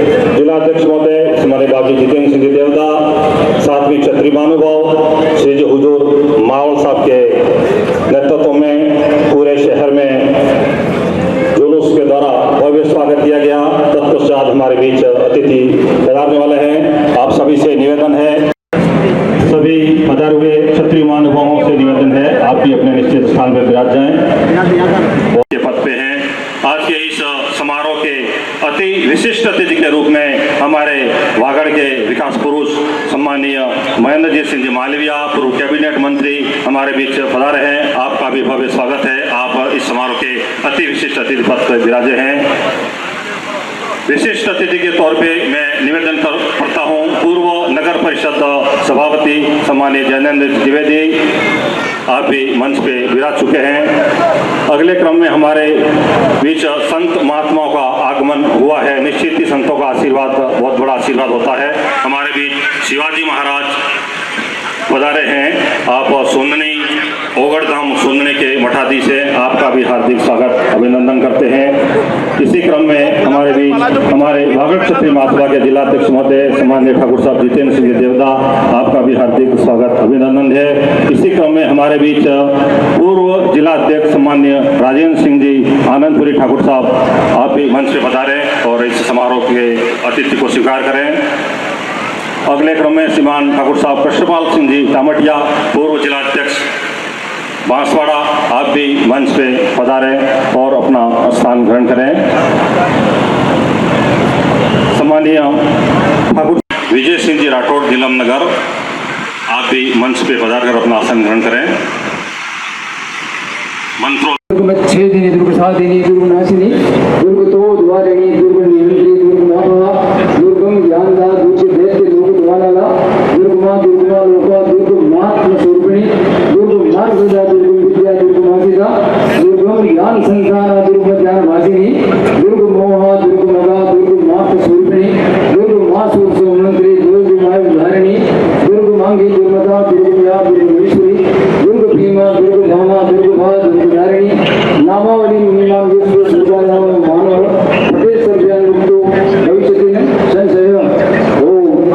जिलाध्यक्ष महोदय हमारे बाबू जितेंद्र सिंह देवदा, साथ में क्षत्रिय महानुभाव श्री जी हुजूर मावल साहब के नेतृत्व में पूरे शहर में जुलूस के द्वारा भव्य स्वागत किया गया। तत्पश्चात हमारे बीच अतिथि पधारने वाले हैं। आप सभी से निवेदन है, सभी पधारे हुए क्षत्रिय महानुभावों से निवेदन है, आप भी अपने निश्चित स्थान पर विराज जाएं। पद पे हैं। आज के इस समारोह के अति विशिष्ट अतिथि के रूप में हमारे वागड़ के विकास पुरुष सम्मानीय महेंद्रजीत सिंह जी मालविया, पूर्व कैबिनेट मंत्री हमारे बीच पधारे हैं। आपका भी भव्य स्वागत है। आप इस समारोह के अति विशिष्ट अतिथि पद पर विराजे हैं। विशिष्ट अतिथि के तौर पे मैं निवेदन करता हूँ पूर्व नगर परिषद सभापति सम्मानीय जैनेन्द्र द्विवेदी, आप भी मंच पे विराज चुके हैं। अगले क्रम में हमारे बीच संत महात्माओं का आगमन हुआ है। निश्चित ही संतों का आशीर्वाद बहुत बड़ा आशीर्वाद होता है। हमारे बीच शिवाजी महाराज पधारे हैं। आप सुंदनी ओगड़धाम सुंदनी के मठाधीश है, आपका भी हार्दिक स्वागत अभिनंदन करते हैं। इसी क्रम में हमारे बीच हमारे वागड़ क्षत्रिय महासभा के जिलाध्यक्ष महोदय सम्माननीय ठाकुर साहब जितेंद्र सिंह देवदा, आपका भी हार्दिक स्वागत अभिनंदन है। इसी क्रम में हमारे बीच पूर्व जिलाध्यक्ष सम्माननीय राजेंद्र सिंह जी आनंदपुरी ठाकुर साहब, आप भी मंच से पधारें और इस समारोह के अतिथि को स्वीकार करें। अगले क्रम में श्रीमान ठाकुर साहब कृष्णपाल सिंह जी टामटिया, पूर्व जिलाध्यक्ष बांसवाड़ा, आप भी मंच पे पधारें और अपना स्थान ग्रहण करें। सम्मानीय ठाकुर विजय सिंह जी राठौड़ नीलम नगर, आप भी मंच पे पधार कर अपना आसन ग्रहण करें। मंत्रों दुर्गमच्छेदिनी दुर्गसादिनी दुर्गनाशिनी दुर्गतोद्वारिणी दुर्गनियंत्री दुर्गमाता दुर्गम ज्ञानदा दुर्गदैत्य दुर्गद्वाराला दुर्गमा दुर्गमा लोका दुर्गमात्म स्वरूपिणी दुर्गमार्गदा दुर्गविद्या दुर्गमासिदा दुर्गम ज्ञान संसारा दुर्ग ज्ञानवासिनी दुर्गमोहा दुर्गमगा दुर्गमात्म स्वरूपिणी दुर्गमासुर सोमंत्री दुर्गमायुधारिणी दुर्गमांगी दुर्गदा दुर्गया दुर्गेश्वरी दुर्ग भीमा दुर्गधामा दुर्गभा दुर्गधारिणी नामावली नीलाम विश्व दुर्गानाम मानव प्रदेश सर्वज्ञान मुक्तो भविष्यति संशय ओम।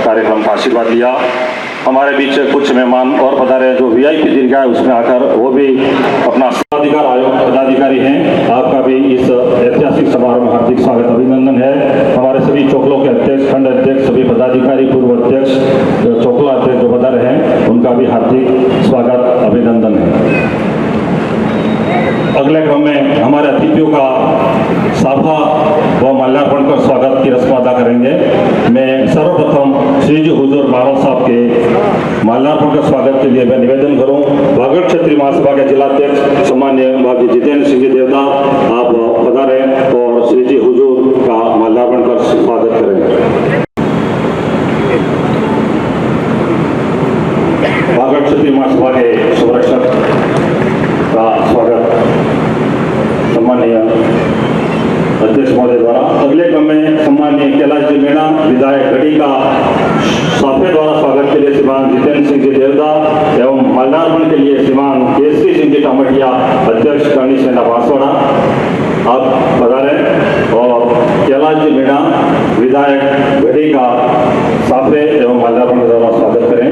कार्यक्रम का आशीर्वाद लिया। हमारे बीच कुछ मेहमान और पधारे जो वीआईपी दीर्घा है उसमें आकर वो भी अपना अधिकार आयोग पदाधिकारी हैं। आपका भी इस ऐतिहासिक समारोह में हार्दिक स्वागत अभिनंदन है। हमारे सभी चौकलों के अध्यक्ष, खंड अध्यक्ष, सभी पदाधिकारी, पूर्व अध्यक्ष, चौकला अध्यक्ष जो पधारे हैं उनका भी हार्दिक स्वागत अभिनंदन है। अगले क्रम में हमारे अतिथियों का साफा व माल्यार्पण कर स्वागत की रस्म अदा करेंगे। मैं सर्वप्रथम श्री जी हुजूर मावल साहब के माल्यार्पण कर स्वागत के लिए मैं निवेदन करूं। वागड़ क्षत्रिय महासभा के जिलाध्यक्ष सम्माननीय बाबू जितेंद्र सिंह देवदा, आप पधारें और श्री जी हुजूर का माल्यार्पण कर स्वागत करें। वागड़ क्षत्रिय महासभा के संरक्षक का स्वागत सम्मानीय अध्यक्ष महोदय द्वारा। अगले क्रम में सम्मानीय कैलाश जी मीणा विधायक गढ़ी का साफे द्वारा स्वागत के लिए श्रीमान जितेंद्र सिंह जी देवदा एवं माल्यार्पण के लिए श्रीमान केसरी सिंह जी टामटिया अध्यक्ष करणी सेना बांसवाड़ा, आप पधारें और कैलाश जी मीणा विधायक गढ़ी का साफे एवं माल्यार्पण के द्वारा स्वागत करें।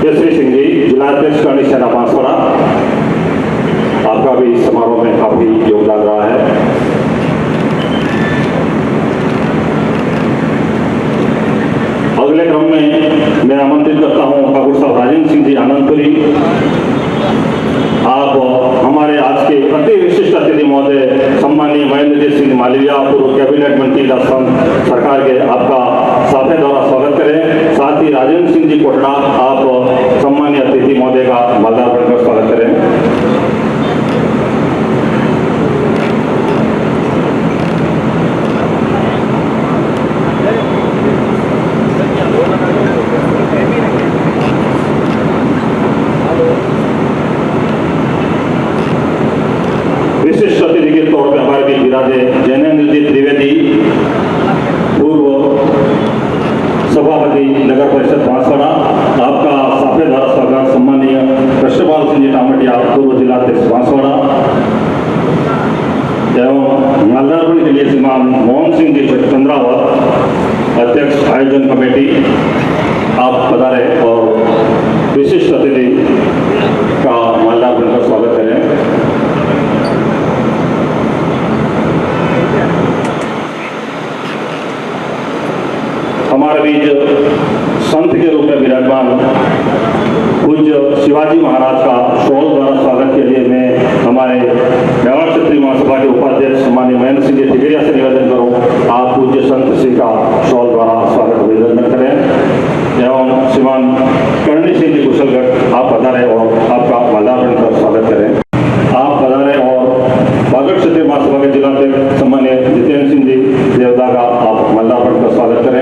केसरी सिंह जी जिलाध्यक्ष करणी सेना बांसवाड़ा, आपका भी इस समारोह में काफी योगदान रहा है। अगले क्रम में मैं आमंत्रित करता हूं ठाकुर साहब राजेंद्र सिंह जी आनंदपुरी, आप हमारे आज के अति विशिष्ट अतिथि महोदय सम्मानीय महेंद्रजीत सिंह मालविया, पूर्व कैबिनेट मंत्री राजस्थान सरकार के, आपका साफे द्वारा स्वागत करें। साथ ही राजेंद्र सिंह जी कोटड़ा, आप सम्मानीय अतिथि महोदय का माल्यार्पण कर स्वागत करें। विशिष्ट अतिथि के तौर पर हमारे बीच विराजे जैनेन्द्र जी द्विवेदी, पूर्व सभापति नगर परिषद बांसवाड़ा, आपका आपके द्वारा स्वागत सम्मानीय कृष्णपाल सिंह जी टामटिया पूर्व जिलाध्यक्ष बांसवाड़ा एवं माल्यार्पण के लिए श्रीमान मोहन सिंह जी चंद्रावत अध्यक्ष आयोजन कमेटी आप पधारे और विशिष्ट अतिथि का माल्यार्पण का स्वागत करें। हमारे बीच संत के रूप में विराजमान पूज्य शिवाजी महाराज का शॉल द्वारा स्वागत के लिए मैं हमारे मेवाड़ क्षेत्रीय महासभा के उपाध्यक्ष सम्मानीय महेंद्र सिंह जी ठिगरिया से निवेदन करूं आप पूज्य संत श्री का शॉल द्वारा स्वागत अभिनंदन करें एवं श्रीमान करणी सिंह जी कुशलगढ़ आप पधारे और आपका माल्यार्पण कर स्वागत करें। आप पधारे और बागड़ क्षेत्रीय महासभा के जिलाध्यक्ष सम्मानीय जितेंद्र सिंह जी देवदा का आप माल्यार्पण कर स्वागत करें।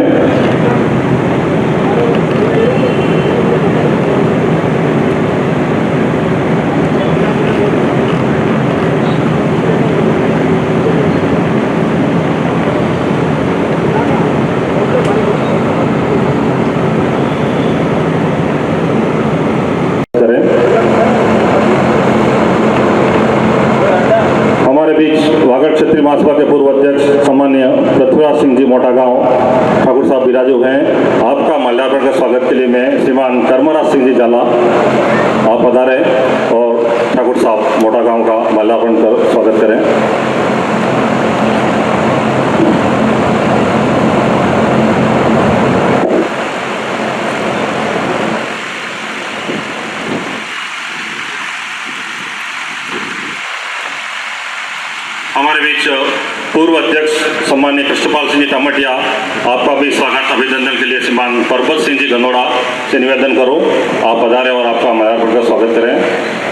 हमारे बीच वागड़ क्षेत्रीय महासभा के पूर्व अध्यक्ष सम्मानीय पृथ्वीराज सिंह जी मोटागांव ठाकुर साहब विराजे हुए हैं। आपका माल्यार्पण का स्वागत के लिए मैं श्रीमान कर्मराज सिंह जी जाला आप पधारे और ठाकुर साहब मोटागांव का माल्यार्पण कर स्वागत करें। हमारे बीच पूर्व अध्यक्ष सम्मान्य कृष्णपाल सिंह जी टामटिया आपका भी स्वागत अभिनंदन के लिए श्रीमान परबत सिंह जी गनोड़ा से निवेदन करूं आप पधारे और आपका माल्यार्पण का स्वागत करें।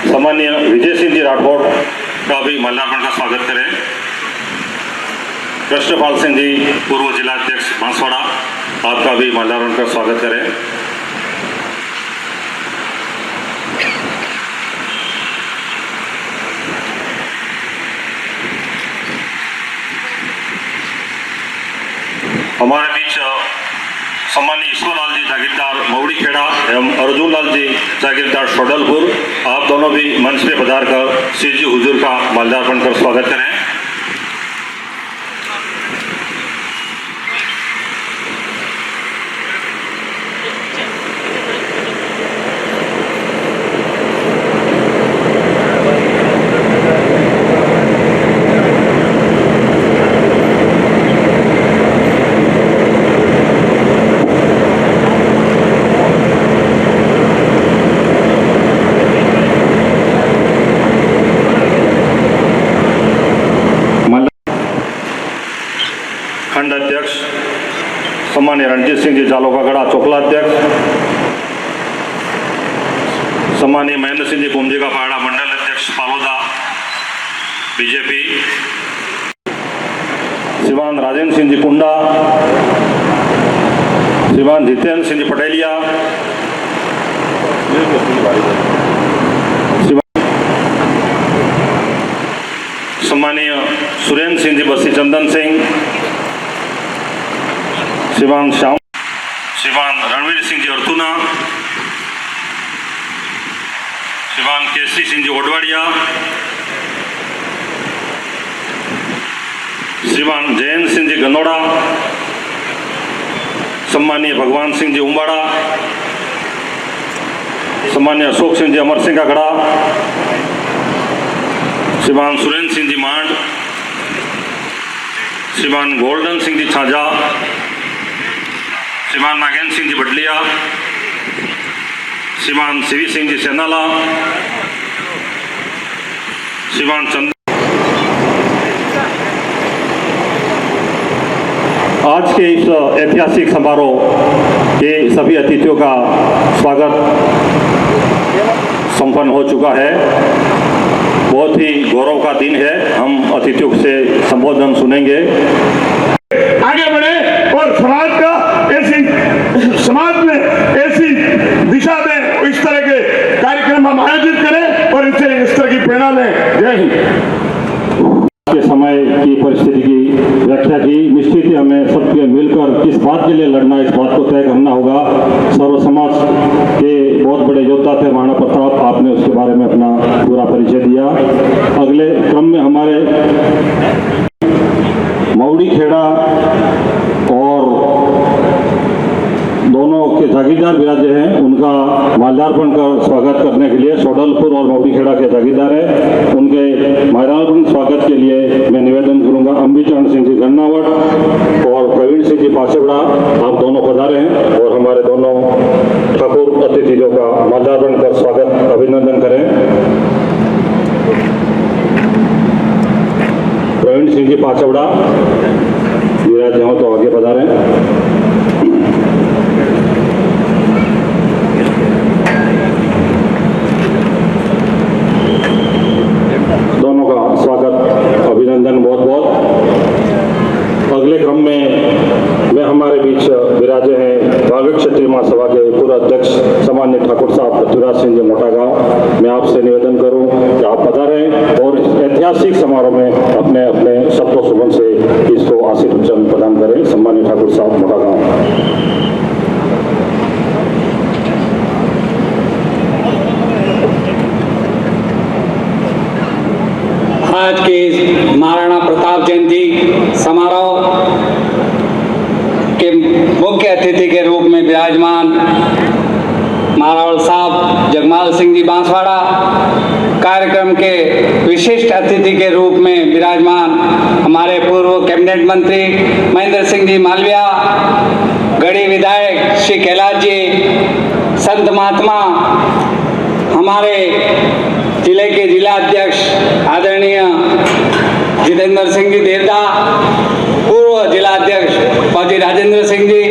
सम्मानीय विजय सिंह जी राठौड़ का भी माल्यार्पण का स्वागत करें। कृष्णपाल सिंह जी पूर्व जिलाध्यक्ष बांसवाड़ा आपका भी माल्यार्पण का स्वागत करें। हमारे बीच सम्मानीय ईश्वरलाल जी जागीरदार मऊड़ी खेड़ा एवं अर्जुन लाल जी जागीरदार शोडलपुर आप दोनों भी मंच पे पधार कर श्री जी हुजूर का माल्यार्पण कर स्वागत करें। खंड अध्यक्ष सम्मान्य रणजीत सिंह जी जालोकागढ़ा चोखला अध्यक्ष सम्मान्य महेंद्र सिंह जी कुमजी का पाड़ा मंडल अध्यक्ष पालोदा बीजेपी श्रीमान राजेंद्र सिंह जी कुंडा श्रीमान जितेंद्र सिंह जी पटेलिया सम्मानीय सुरेंद्र सिंह जी बसी चंदन सिंह श्रीमान रणवीर सिंह जी अर्थुना श्रीमान केसरी सिंह जी ओडवाड़िया श्रीमान जयंत सिंह जी गनोड़ा सम्मानीय भगवान सिंह जी उम्बाड़ा सम्मान्य अशोक सिंह जी अमर सिंह का खड़ा श्रीमान सुरेंद्र सिंह जी मांड श्रीमान गोल्डन सिंह जी छाजा श्रीमान नागेंद्र सिंह जी बडलिया श्रीमान सीवी सिंह जी सेनाला श्रीमान चंद आज के इस ऐतिहासिक समारोह के सभी अतिथियों का स्वागत संपन्न हो चुका है। बहुत ही गौरव का दिन है। हम अतिथियों से संबोधन सुनेंगे। आगे बढ़े और समाज में ऐसी दिशा में इस तरह के कार्यक्रम हम आयोजित करें और इनसे इस तरह की प्रेरणा लें। जय हिंद। के समय की परिस्थिति की व्याख्या की। निश्चित ही हमें सबके मिलकर किस बात के लिए लड़ना है, इस बात को तय करना होगा। सर्व समाज के बहुत बड़े योद्धा थे महाराणा प्रताप, आपने उसके बारे में अपना पूरा परिचय दिया। अगले क्रम में हमारे मौड़ी खेड़ा और दोनों के जागीरदार विराजे हैं, उनका माल्यार्पण कर स्वागत करने के लिए सोडलपुर और मौड़ी खेड़ा के जागीरदार हैं, उनके माल्यार्पण स्वागत के लिए मैं निवेदन करूंगा अम्बी चरण सिंह जी गन्नावट और प्रवीण सिंह जी पासेवड़ा, आप दोनों पधारे हैं और हमारे दोनों ठाकुर अतिथियों का माल्यार्पण कर स्वागत अभिनंदन करें। प्रवीण सिंह जी पासेवड़ा विराजे हो तो आगे पधारें। दोनों का स्वागत अभिनंदन बहुत बहुत। अगले क्रम में हमारे बीच विराजे हैं भागवत क्षत्रिय महासभा के पूर्व अध्यक्ष सामान्य ठाकुर साहब पृथ्वीराज सिंह जी मोटागांव। मैं आपसे निवेदन करूं कि आप पधारें और इस ऐतिहासिक समारोह में अपने अपने शब्दों सुमन से इसको आशीर्वचन प्रदान करें। सम्मानित ठाकुर साहब मोटागांव। आज के महाराणा प्रताप जयंती समारोह के मुख्य अतिथि के रूप में विराजमान महाराणा साहब जगमाल सिंह जी बांसवाड़ा, कार्यक्रम के विशिष्ट अतिथि के रूप में विराजमान हमारे पूर्व कैबिनेट मंत्री महेंद्र सिंह जी मालविया, गढ़ी विधायक श्री कैलाश जी, संत महात्मा हमारे जिले के जिला अध्यक्ष आदरणीय जितेंद्र सिंह जी देवदा, पूर्व जिला अध्यक्ष फौजी राजेंद्र सिंह जी,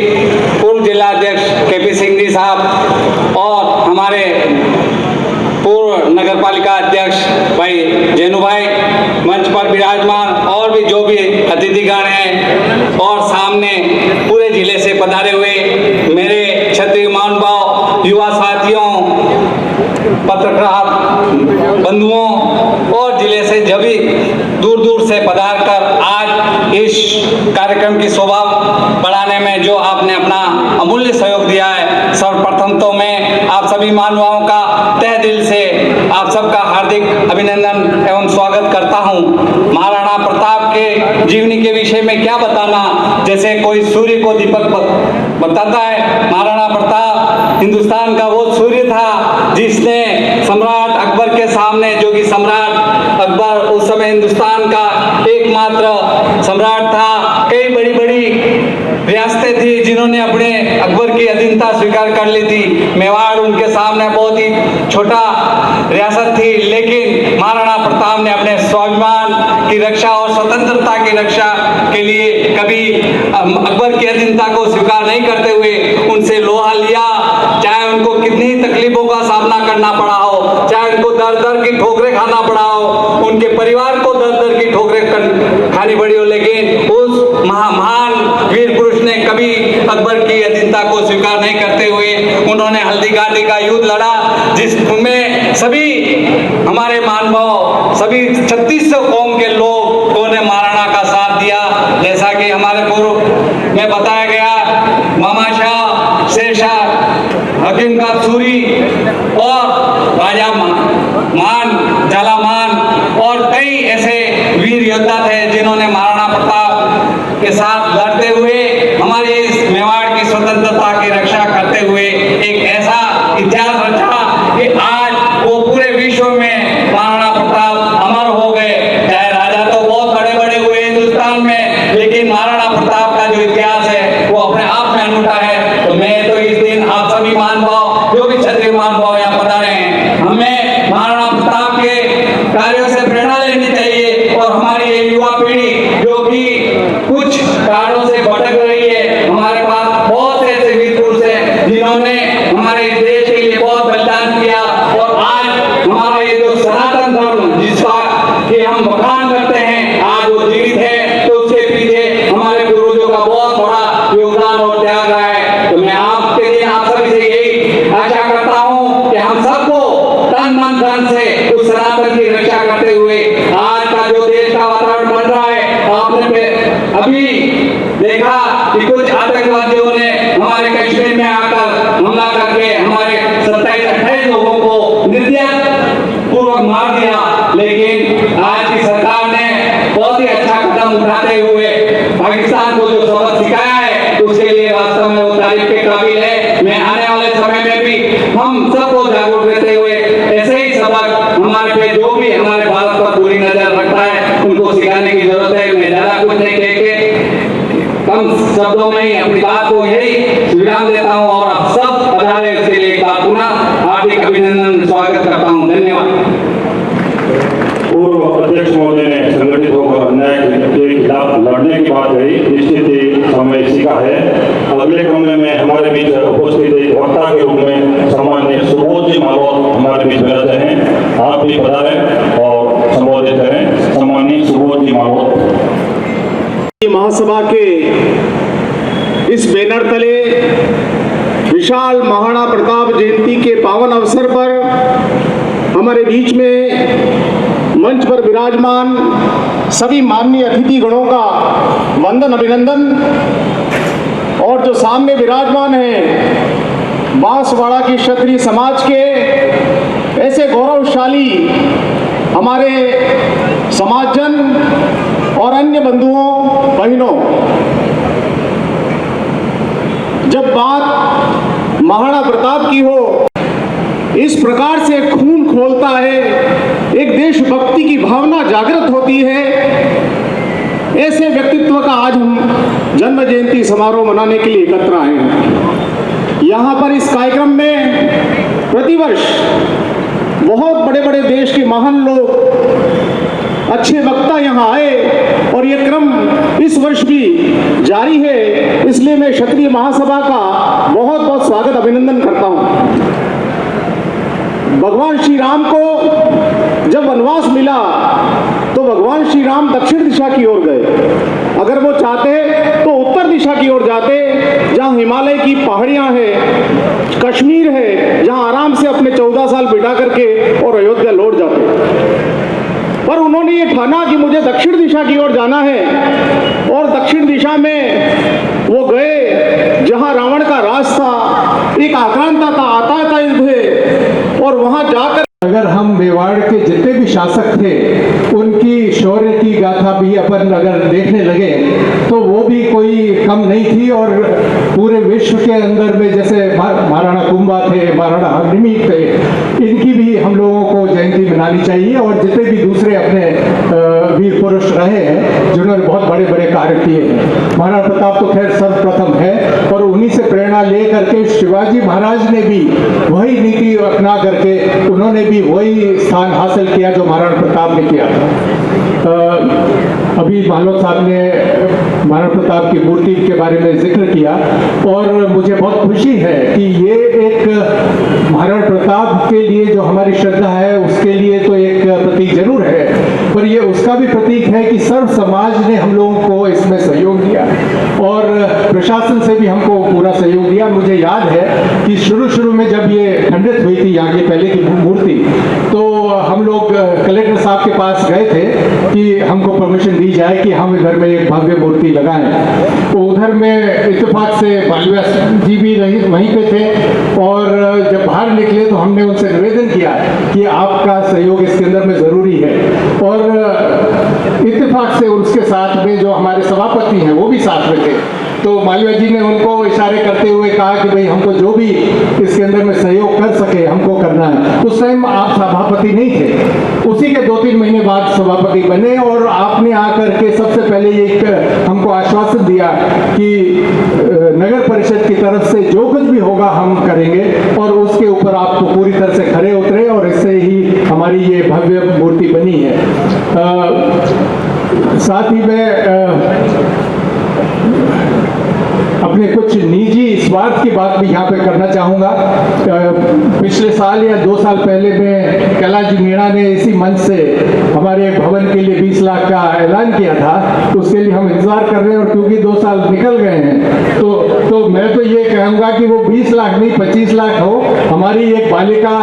पूर्व जिला अध्यक्ष केपी सिंह जी साहब और हमारे पूर्व नगर पालिका अध्यक्ष भाई जेनू भाई मंच पर विराजमान और भी जो भी अतिथिगण हैं और सामने पूरे जिले से पधारे हुए मेरे क्षत्रिय महानुभाव, युवा साथियों, पत्रकार बंधुओं और जिले से जभी दूर दूर से पधार कर आज इस कार्यक्रम की शोभा बढ़ाने में जो आपने अपना अमूल्य सहयोग दिया है, सर्वप्रथम तो मैं आप सभी महानुभावों का तहे दिल से आप सबका हार्दिक अभिनंदन एवं स्वागत करता हूं। महाराणा प्रताप के जीवनी के विषय में क्या बताना, जैसे कोई सूर्य को दीपक बताता है, महाराणा प्रताप हिंदुस्तान का वो सूर्य था जिसने सम्राट अकबर के सामने, जो कि सम्राट अकबर उस समय हिंदुस्तान का एकमात्र सम्राट था, कई बड़ी बड़ी रियासतें थी जिन्होंने अपने अकबर की अधीनता स्वीकार कर ली थी। मेवाड़ उनके सामने बहुत ही छोटा रियासत थी, लेकिन महाराणा प्रताप ने अपने स्वाभिमान की रक्षा और स्वतंत्रता की रक्षा के लिए कभी अकबर की अधीनता को स्वीकार नहीं करते हुए उनसे लोहा लिया, चाहे उनको कितनी तकलीफों का सामना करना पड़ा हो, चाहे उनको दर दर की ठोकरें खाना पड़ा हो, उनके परिवार को दर दर की ठोकरें खानी पड़ी हो, लेकिन उस महान वीर पुरुष ने कभी अकबर की अधीनता को स्वीकार नहीं करते हुए उन्होंने हल्दी घाटी का युद्ध लड़ा, जिसमें सभी हमारे महानुभाव, सभी 3600 कौम के लोगों ने महाराणा का साथ दिया। जैसा कि हमारे पूर्व में बताया गया, मामाशाह, शेरशाह, हकीम का सूरी और राजा मान, झालामान और कई ऐसे वीर योद्धा थे जिन्होंने महाराणा प्रताप के साथ लड़ते हुए हमारी इस मेवाड़ की स्वतंत्रता की रक्षा करते हुए एक ऐसा इतिहास रचा कि आज वो पूरे विश्व में महाराणा प्रताप अमर हो गए। चाहे राजा तो बहुत बड़े बड़े हुए हिंदुस्तान में, लेकिन महाराणा प्रताप का जो इतिहास है वो अपने आप में अनूठा है। तो मैं तो इस दिन आप सभी महानुभाव, जो भी क्षत्रिय महानुभाव यहाँ पधारे हैं, हमें महाराणा प्रताप के कार्यों से प्रेरणा लेनी चाहिए और हमारी ये युवा पीढ़ी जो कि कुछ कारणों सीमांचल की रक्षा करते हुए आज का जो देश का वातावरण बन रहा है, आपने अभी देखा कि कुछ आतंकवादियों ने हमारे कश्मीर में आकर हमला करके हमारे 27-28 लोगों को निर्दयता पूर्वक मार दिया। लेकिन आज की सरकार ने बहुत ही अच्छा कदम उठाते हुए पाकिस्तान को जो सबक सिखाया है, उसके लिए वास्तव में वो तारीफ के काबिल है। मैं आने वाले समय में भी हम सबको जागरूक रहते हुए ऐसे ही सबक हमारे पे जो भी हमारे भारत पर पूरी नजर रखता है उनको सिखाने की जरूरत है। मैं ज्यादा कुछ नहीं कह के कम शब्दों में ही अपनी बात को यही विराम देता हूँ और आप सब पधारे उसके लिए एक बार पुनः हार्दिक अभिनंदन स्वागत करता हूँ। धन्यवाद। पूर्व अध्यक्ष महोदय ने संगठित होकर अन्याय के खिलाफ लड़ने की बात कही, निश्चित ही समय सीखा है। अगले क्रम में हमारे बीच उपस्थित एक वक्ता के रूप में सम्माननीय सुबोध जी मालवा हमारे बीच में रहते हैं। आप भी पधारें और संबोधित करें। सम्माननीय सुबोध जी मालवा। महासभा के इस बैनर तले विशाल महाराणा प्रताप जयंती के पावन अवसर पर हमारे बीच में मंच पर विराजमान सभी माननीय अतिथि गणों का वंदन अभिनंदन, और जो सामने विराजमान हैं बांसवाड़ा की क्षत्रिय समाज के ऐसे गौरवशाली हमारे समाजजन और अन्य बंधुओं बहनों, जब बात महाराणा प्रताप की हो, इस प्रकार से खून खौलता है, एक देशभक्ति की भावना जागृत होती है। ऐसे व्यक्तित्व का आज हम जन्म जयंती समारोह मनाने के लिए एकत्र आए हैं। यहाँ पर इस कार्यक्रम में प्रतिवर्ष बहुत बड़े बड़े देश के महान लोग, अच्छे वक्ता यहाँ आए और ये क्रम इस वर्ष भी जारी है। इसलिए मैं क्षत्रिय महासभा का बहुत बहुत स्वागत अभिनंदन करता हूँ। भगवान श्री राम को जब वनवास मिला तो भगवान श्री राम दक्षिण दिशा की ओर गए। अगर वो चाहते तो उत्तर दिशा की ओर जाते, जहाँ हिमालय की पहाड़ियाँ हैं, कश्मीर है, जहाँ आराम से अपने 14 साल बिता करके और अयोध्या लौट जाते। पर उन्होंने ये ठाना कि मुझे दक्षिण दिशा की ओर जाना है, और दक्षिण दिशा में वो गए जहाँ रावण का राज था, एक आक्रांता था, आता थे, और वहाँ जाकर अगर हम मेवाड़ के जितने भी शासक थे उनकी शौर्य की गाथा भी अपन अगर देखने लगे तो वो भी कोई कम नहीं थी। और पूरे विश्व के अंदर में जैसे महाराणा कुंभा थे, महाराणा अग्निमीत थे, इनकी भी हम लोगों को जयंती मनानी चाहिए। और जितने भी दूसरे अपने वीर पुरुष रहे हैं जिन्होंने बहुत बड़े बड़े कार्य किए हैं, महाराणा प्रताप तो खैर सर्वप्रथम है, और उन्हीं से प्रेरणा ले करके शिवाजी महाराज ने भी वही नीति अपना करके उन्होंने भी वही स्थान हासिल किया जो महाराणा प्रताप ने किया था। अभी मालवा साहब ने महाराणा प्रताप की मूर्ति के बारे में जिक्र किया, और मुझे बहुत खुशी है कि ये एक महाराणा प्रताप के लिए जो हमारी श्रद्धा है उसके लिए तो एक प्रतीक जरूर है, पर ये उसका भी प्रतीक है कि सर्व समाज ने हम लोगों को इसमें सहयोग दिया और प्रशासन से भी हमको पूरा सहयोग दिया। मुझे याद है कि शुरू में जब ये खंडित हुई थी यहाँ की पहले की मूर्ति, तो हम लोग कलेक्टर साहब के पास गए थे कि हमको परमिशन दी जाए कि हम इधर में एक भव्य मूर्ति लगाएं। तो उधर में इत्तेफाक से मालवीय जी भी वहीं पे थे, और जब बाहर निकले तो हमने उनसे निवेदन किया कि आपका सहयोग इसके अंदर में ज़रूरी है। और इत्तेफाक से उसके साथ में जो हमारे सभापति हैं वो भी साथ में थे, तो मालवीय जी ने उनको इशारे करते हुए कहा कि भाई हमको जो भी इसके अंदर में सहयोग कर सके हमको करना है। उस टाइम आप सभापति नहीं थे, उसी के 2-3 महीने बाद सभापति बने, और आपने आकर के सबसे पहले एक हमको आश्वासन दिया कि नगर परिषद की तरफ से जो कुछ भी होगा हम करेंगे, और उसके ऊपर आप पूरी तरह से खरे उतरे, और इससे ही हमारी ये भव्य मूर्ति बनी है। साथ ही मैं अपने कुछ निजी स्वार्थ की बात भी यहाँ पे करना चाहूँगा। पिछले साल या 2 साल पहले में कैलाश जी मीणा ने इसी मंच से हमारे भवन के लिए 20 लाख का ऐलान किया था, तो उसके लिए हम इंतजार कर रहे हैं, और क्योंकि 2 साल निकल गए हैं तो मैं तो ये कहूँगा कि वो 20 लाख नहीं 25 लाख हो। हमारी एक बालिका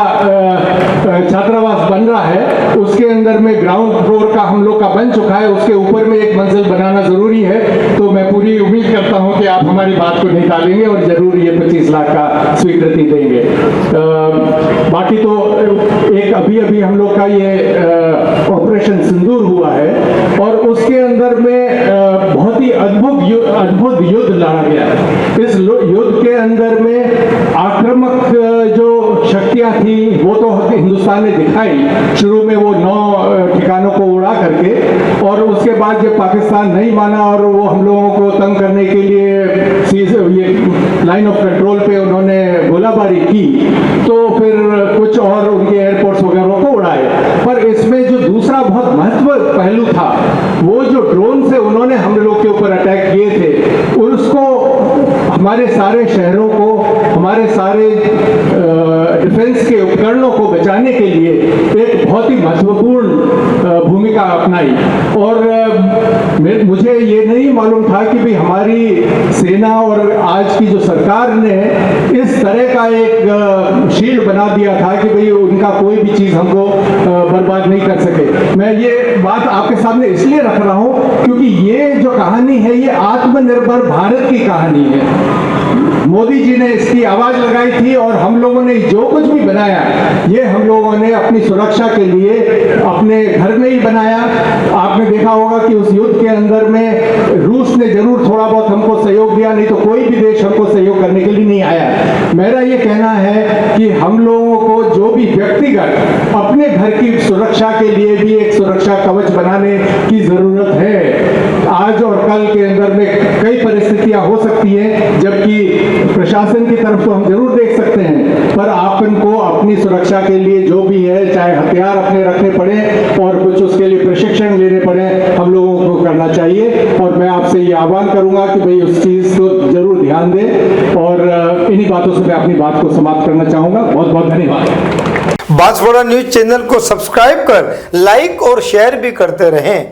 छात्रावास बन रहा है, उसके अंदर में ग्राउंड फ्लोर का हम लोग का बन चुका है, उसके ऊपर में एक मंजिल बनाना जरूरी है। तो मैं पूरी उम्मीद करता हूँ कि आप हमारी बात को नहीं टालेंगे और जरूर ये 25 लाख का स्वीकृति देंगे। बाकी तो एक अभी हम लोग का ये ऑपरेशन सिंदूर हुआ है और उसके अंदर में बहुत ही अद्भुत युद्ध लड़ा गया। इस युद्ध के अंदर में आक्रामक जो शक्तियां थी वो तो हिंदुस्तान ने दिखाई। शुरू में वो 9 ठिकानों को उड़ा करके, और उसके बाद जब पाकिस्तान नहीं माना और वो हम लोगों को तंग करने के लिए ये लाइन ऑफ कंट्रोल पे उन्होंने गोलाबारी की, तो फिर कुछ और उनके एयरपोर्ट्स वगैरह को उड़ाए। पर इसमें जो दूसरा बहुत महत्वपूर्ण पहलू था, वो जो ड्रोन से उन्होंने हम लोग के ऊपर अटैक किए थे, उसको हमारे सारे शहरों को, हमारे सारे डिफेंस के उपकरणों को बचाने के लिए एक बहुत ही महत्वपूर्ण भूमिका अपनाई। और मुझे ये नहीं मालूम था कि भाई हमारी सेना और आज की जो सरकार ने इस तरह का एक शील्ड बना दिया था कि भाई उनका कोई भी चीज़ हमको बर्बाद नहीं कर सके। मैं ये बात आपके सामने इसलिए रख रहा हूँ क्योंकि ये जो कहानी है ये आत्मनिर्भर भारत की कहानी है। मोदी जी ने इसकी आवाज लगाई थी और हम लोगों ने जो कुछ भी बनाया ये हम लोगों ने अपनी सुरक्षा के लिए अपने घर में ही बनाया। आपने देखा होगा कि उस युद्ध के अंदर में रूस ने जरूर थोड़ा बहुत हमको सहयोग दिया, नहीं तो कोई भी देश हमको सहयोग करने के लिए नहीं आया। मेरा ये कहना है कि हम लोगों को जो भी व्यक्तिगत अपने घर की सुरक्षा के लिए भी एक सुरक्षा कवच बनाने की जरूरत है। आज और कल के अंदर में कई परिस्थितियां हो सकती हैं, जबकि प्रशासन की तरफ तो हम जरूर देख सकते हैं, पर आपन को अपनी सुरक्षा के लिए जो भी है, चाहे हथियार अपने रखने पड़े और कुछ उसके लिए प्रशिक्षण लेने पड़े, हम लोगों को करना चाहिए। और मैं आपसे ये आह्वान करूंगा कि भाई उस चीज को जरूर ध्यान दें। और इन्हीं बातों से मैं अपनी बात को समाप्त करना चाहूंगा। बहुत बहुत धन्यवाद। बांसवाड़ा न्यूज चैनल को सब्सक्राइब कर लाइक और शेयर भी करते रहें।